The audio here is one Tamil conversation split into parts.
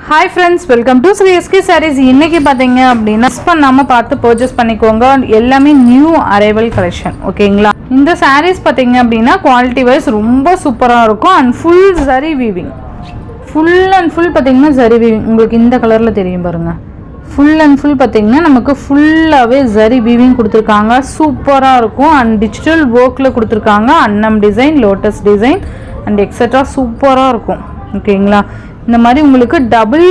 Hi friends, welcome to Shri SK sarees. இன்றைக்கி பார்த்தீங்க அப்படின்னா மிஸ் பண்ணாமல் பார்த்து பர்ச்சேஸ் பண்ணிக்கோங்க. எல்லாமே நியூ அரைவல் கலெக்ஷன். ஓகேங்களா? இந்த சாரீஸ் பார்த்தீங்க அப்படின்னா குவாலிட்டி வைஸ் ரொம்ப சூப்பராக இருக்கும். அண்ட் ஃபுல் சரி வீவிங், ஃபுல் அண்ட் ஃபுல் பார்த்தீங்கன்னா சரி வீவிங். உங்களுக்கு இந்த கலரில் தெரியும் பாருங்கள். ஃபுல் அண்ட் ஃபுல் பார்த்தீங்கன்னா நமக்கு ஃபுல்லாகவே சரி வீவிங் கொடுத்துருக்காங்க. சூப்பராக இருக்கும். அண்ட் டிஜிட்டல் ஒர்க்கில் கொடுத்துருக்காங்க. அன்னம் design, lotus design and extra சூப்பராக இருக்கும். ஓகேங்களா? இந்த மாதிரி உங்களுக்கு டபுள்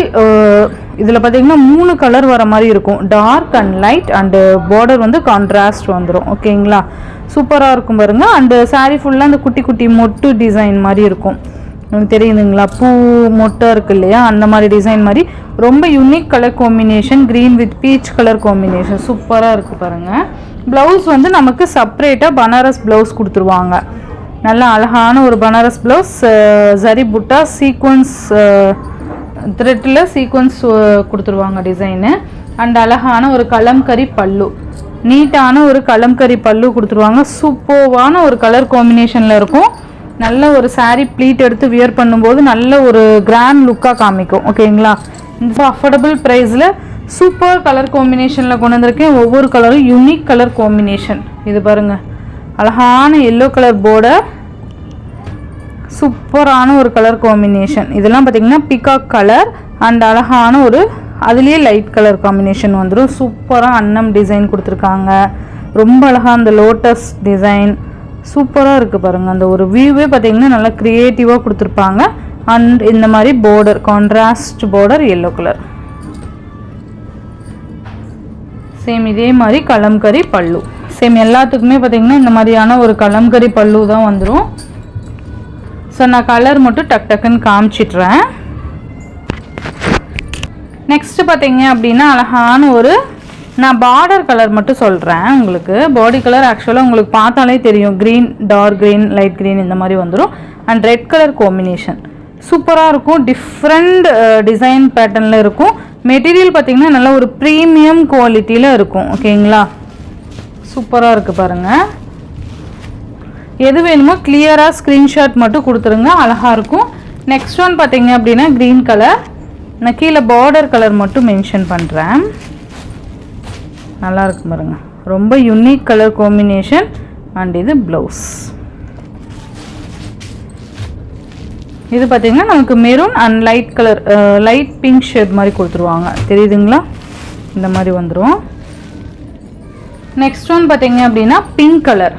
இதில் பார்த்தீங்கன்னா 3 கலர் வர மாதிரி இருக்கும். Dark and light and border வந்து கான்ட்ராஸ்ட் வந்துடும். ஓகேங்களா? சூப்பராக இருக்கும் பாருங்கள். அண்டு சாரீ ஃபுல்லாக அந்த குட்டி குட்டி மொட்டு டிசைன் மாதிரி இருக்கும். உங்களுக்கு தெரியுதுங்களா? பூ மொட்டை இருக்குது இல்லையா, அந்த மாதிரி டிசைன் மாதிரி ரொம்ப unique colour combination. Green with peach colour combination சூப்பராக இருக்குது பாருங்கள். ப்ளவுஸ் வந்து நமக்கு செப்ரேட்டாக பனாரஸ் ப்ளவுஸ் கொடுத்துருவாங்க. நல்ல அழகான ஒரு பனாரஸ் ப்ளவுஸ். சரி புட்டா சீக்வன்ஸ் த்ரெட்டில் சீக்வன்ஸ் கொடுத்துருவாங்க டிசைனு. அண்ட் அழகான ஒரு கலம்கரி பல்லு, நீட்டான ஒரு கலம்கரி பல்லு கொடுத்துருவாங்க. சூப்பர்வான ஒரு கலர் காம்பினேஷனில் இருக்கும். நல்ல ஒரு சாரீ ப்ளீட் எடுத்து வியர் பண்ணும்போது நல்ல ஒரு கிராண்ட் லுக்காக காமிக்கும். ஓகேங்களா? இந்த அஃபோர்டபுள் ப்ரைஸில் சூப்பர் கலர் காம்பினேஷனில் கொண்டு வந்திருக்கேன். ஒவ்வொரு கலரும் யூனிக் கலர் காம்பினேஷன். இது பாருங்கள், அழகான எல்லோ கலர் பார்டர், சூப்பரான ஒரு கலர் காம்பினேஷன். இதெல்லாம் பார்த்திங்கன்னா பிகாக் கலர் அண்ட் அழகான ஒரு அதுலேயே லைட் கலர் காம்பினேஷன் வந்துடும். சூப்பராக அன்னம் டிசைன் கொடுத்துருக்காங்க. ரொம்ப அழகாக அந்த லோட்டஸ் டிசைன் சூப்பராக இருக்குது பாருங்கள். அந்த ஒரு வியூவே பார்த்திங்கன்னா நல்லா க்ரியேட்டிவாக கொடுத்துருப்பாங்க. அண்ட் இந்த மாதிரி border contrast border yellow colour. Same இதே மாதிரி கலம்கரி பல்லு. சேம் எல்லாத்துக்குமே பார்த்திங்கன்னா இந்த மாதிரியான ஒரு கலம்கரி பல்லு தான் வந்துடும். ஸோ நான் கலர் மட்டும் டக் டக்குன்னு காமிச்சிட்றேன். நெக்ஸ்ட்டு பார்த்தீங்க அப்படின்னா அழகான ஒரு நான் பார்டர் கலர் மட்டும் சொல்கிறேன் உங்களுக்கு. பாடி கலர் ஆக்சுவலாக உங்களுக்கு பார்த்தாலே தெரியும். Green, dark green, light green இந்த மாதிரி வந்துடும். அண்ட் ரெட் கலர் காம்பினேஷன் சூப்பராக இருக்கும். டிஃப்ரெண்ட் டிசைன் பேட்டர்னில் இருக்கும். மெட்டீரியல் பார்த்திங்கன்னா நல்ல ஒரு ப்ரீமியம் குவாலிட்டியில் இருக்கும். ஓகேங்களா? சூப்பராக இருக்குது பாருங்கள். எது வேணுமோ கிளியராக ஸ்க்ரீன்ஷாட் மட்டும் கொடுத்துருங்க, அழகாக இருக்கும். நெக்ஸ்ட் ஒன் பார்த்தீங்க அப்படின்னா க்ரீன் கலர். நான் கீழே பார்டர் கலர் மட்டும் மென்ஷன் பண்ணுறேன். நல்லாயிருக்கு பாருங்கள். ரொம்ப யூனிக் கலர் காம்பினேஷன். அண்ட் இது ப்ளவுஸ். இது பார்த்திங்கன்னா நமக்கு maroon and light colour, light pink shade மாதிரி கொடுத்துருவாங்க. தெரியுதுங்களா? இந்த மாதிரி வந்துடும். நெக்ஸ்ட் ஒன் பார்த்தீங்க அப்படின்னா pink colour,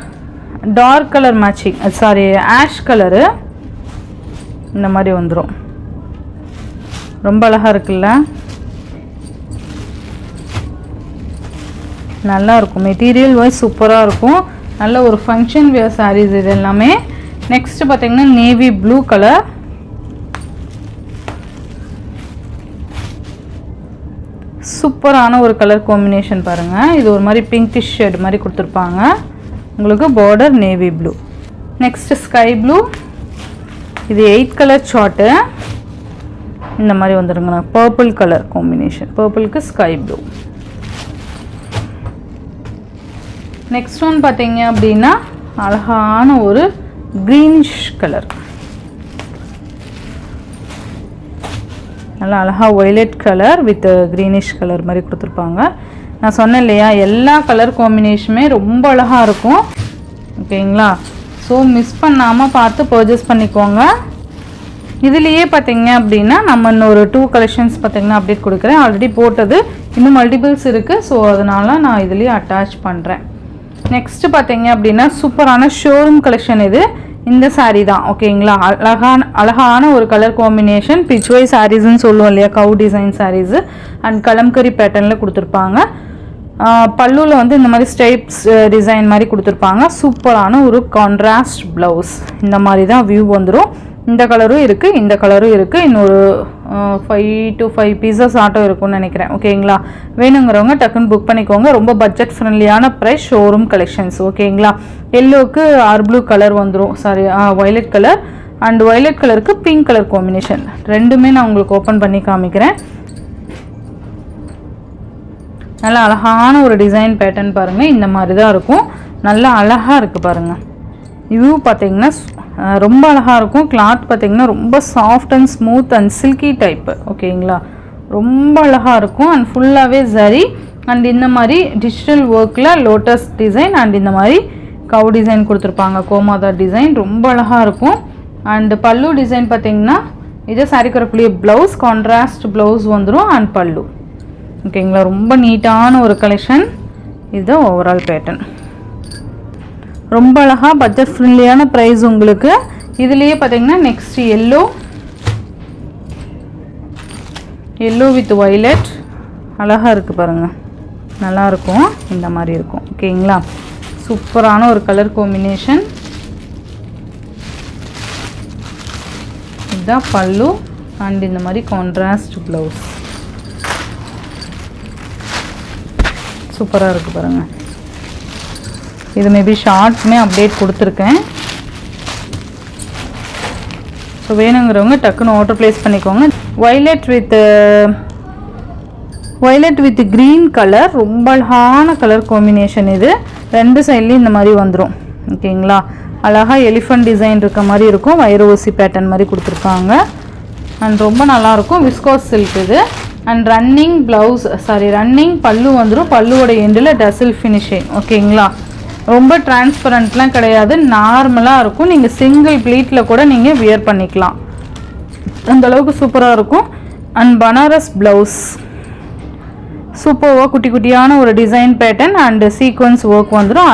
dark colour matching, sari ash colour இந்த மாதிரி வந்துடும். ரொம்ப அழகாக இருக்குல்ல? நல்லா இருக்கும். மெட்டீரியல் வைஸ் சூப்பராக இருக்கும். நல்ல ஒரு ஃபங்க்ஷன் வியர் சாரீஸ் இது எல்லாமே. நெக்ஸ்ட் பார்த்தீங்கன்னா நேவி ப்ளூ கலர். சூப்பரான ஒரு கலர் காம்பினேஷன் பாருங்கள். இது ஒரு மாதிரி பிங்கிஷ் ஷேட் மாதிரி கொடுத்துருப்பாங்க. உங்களுக்கு border navy blue. Next sky blue. இது 8 கலர் சார்ட்டு இந்த மாதிரி வந்துடுங்க. பர்பிள் கலர் காம்பினேஷன், பர்பிளுக்கு ஸ்கை ப்ளூ. நெக்ஸ்ட் ஒன் பார்த்தீங்க அப்படின்னா அழகான ஒரு க்ரீனிஷ் கலர். நல்லா அழகாக violet colour with greenish colour மாதிரி கொடுத்துருப்பாங்க. நான் சொன்னேன் இல்லையா, எல்லா கலர் காம்பினேஷனுமே ரொம்ப அழகாக இருக்கும். ஓகேங்களா? ஸோ மிஸ் பண்ணாமல் பார்த்து பர்ச்சேஸ் பண்ணிக்கோங்க. இதுலேயே பார்த்தீங்க அப்படின்னா நம்ம இன்னொரு 2 கலெக்ஷன்ஸ் பார்த்தீங்கன்னா அப்டேட் கொடுக்குறேன். ஆல்ரெடி போட்டது இன்னும் மல்டிபிள்ஸ் இருக்குது. ஸோ அதனால் நான் இதுலேயே அட்டாச் பண்ணுறேன். நெக்ஸ்ட்டு பார்த்தீங்க அப்படின்னா சூப்பரான ஷோரூம் கலெக்ஷன். இது இந்த சாரீ தான். ஓகேங்களா? அழகான ஒரு கலர் காம்பினேஷன். பிச்வை சாரீஸ்ன்னு சொல்லுவோம் இல்லையா, கவு டிசைன் சாரீஸு அண்ட் கலம்கரி பேட்டர்னில் கொடுத்துருப்பாங்க. பல்லுவில் வந்து இந்த மாதிரி ஸ்டைப்ஸ் டிசைன் மாதிரி கொடுத்துருப்பாங்க. சூப்பரான ஒரு கான்ட்ராஸ்ட் ப்ளவுஸ். இந்த மாதிரி தான் வியூ வந்துடும். இந்த கலரும் இருக்குது, இந்த கலரும் இருக்குது. இன்னொரு 5 to 5 பீசஸ் ஆட்டோ இருக்கும்னு நினைக்கிறேன். ஓகேங்களா? வேணுங்கிறவங்க டக்குன்னு புக் பண்ணிக்கோங்க. ரொம்ப பட்ஜெட் ஃப்ரெண்ட்லியான ப்ரைஸ் ஷோரூம் கலெக்ஷன்ஸ். ஓகேங்களா? எல்லோவுக்கு ப்ளூ கலர் வந்துடும், sorry violet colour. And violet கலருக்கு பிங்க் கலர் காம்பினேஷன். ரெண்டுமே நான் உங்களுக்கு ஓப்பன் பண்ணி காமிக்கிறேன். நல்லா அழகான ஒரு டிசைன் பேட்டர்ன் பாருங்கள். இந்த மாதிரி தான் இருக்கும். நல்லா அழகாக இருக்குது பாருங்கள். வியூ பார்த்தீங்கன்னா ரொம்ப அழகாக இருக்கும். கிளாத் பார்த்திங்கன்னா ரொம்ப soft and smooth and silky type. ஓகேங்களா, ரொம்ப அழகாக இருக்கும். அண்ட் ஃபுல்லாகவே சரி அண்ட் இந்த மாதிரி டிஜிட்டல் ஒர்க்கில் லோட்டஸ் டிசைன் அண்ட் இந்த மாதிரி கவு டிசைன் கொடுத்துருப்பாங்க. கோமாதா டிசைன் ரொம்ப அழகாக இருக்கும். அண்டு பல்லு டிசைன் பார்த்திங்கன்னா இதே சாரிக்கு வரக்கூடிய ப்ளவுஸ் கான்ட்ராஸ்ட் ப்ளவுஸ் வந்துடும் அண்ட் பல்லு. ஓகேங்களா, ரொம்ப நீட்டான ஒரு கலெக்ஷன். இதுதான் ஓவரால் பேட்டர்ன். ரொம்ப அழகாக பட்ஜெட் ஃப்ரெண்ட்லியான ப்ரைஸ் உங்களுக்கு. இதுலேயே பார்த்தீங்கன்னா நெக்ஸ்ட் எல்லோ வித் வயலட் அழகாக இருக்குது பாருங்கள், நல்லாயிருக்கும். இந்த மாதிரி இருக்கும். ஓகேங்களா, சூப்பரான ஒரு கலர் காம்பினேஷன். இதுதான் பல்லு அண்ட் இந்த மாதிரி கான்ட்ராஸ்ட் ப்ளவுஸ். சூப்பராக இருக்குது பாருங்கள். இது மேபி ஷார்ட்ஸுமே அப்டேட் கொடுத்துருக்கேன். ஸோ வேணுங்கிறவங்க டக்குன்னு ஆர்டர் ப்ளேஸ் பண்ணிக்கோங்க. வயலட் வித் க்ரீன் கலர், ரொம்ப அழகான கலர் காம்பினேஷன். இது ரெண்டு சைட்லேயும் இந்த மாதிரி வந்துடும். ஓகேங்களா, அழகாக எலிஃபண்ட் டிசைன் இருக்க மாதிரி இருக்கும். வைர ஊசி பேட்டர்ன் மாதிரி கொடுத்துருக்காங்க அண்ட் ரொம்ப நல்லாயிருக்கும். விஸ்கோஸ் சில்க் இது. அண்ட் ரன்னிங் பல்லு வந்துடும். பல்லுவோட எண்டில் டசில் ஃபினிஷிங். ஓகேங்களா, ரொம்ப டிரான்ஸ்பரண்ட்லாம் கிடையாது, நார்மலாக இருக்கும். நீங்கள் சிங்கிள் ப்ளீட்டில் கூட நீங்கள் வியர் பண்ணிக்கலாம், அந்தளவுக்கு சூப்பராக இருக்கும். அண்ட் பனாரஸ் ப்ளவுஸ் சூப்பராக குட்டி குட்டியான ஒரு design pattern and sequence work வந்துடும்.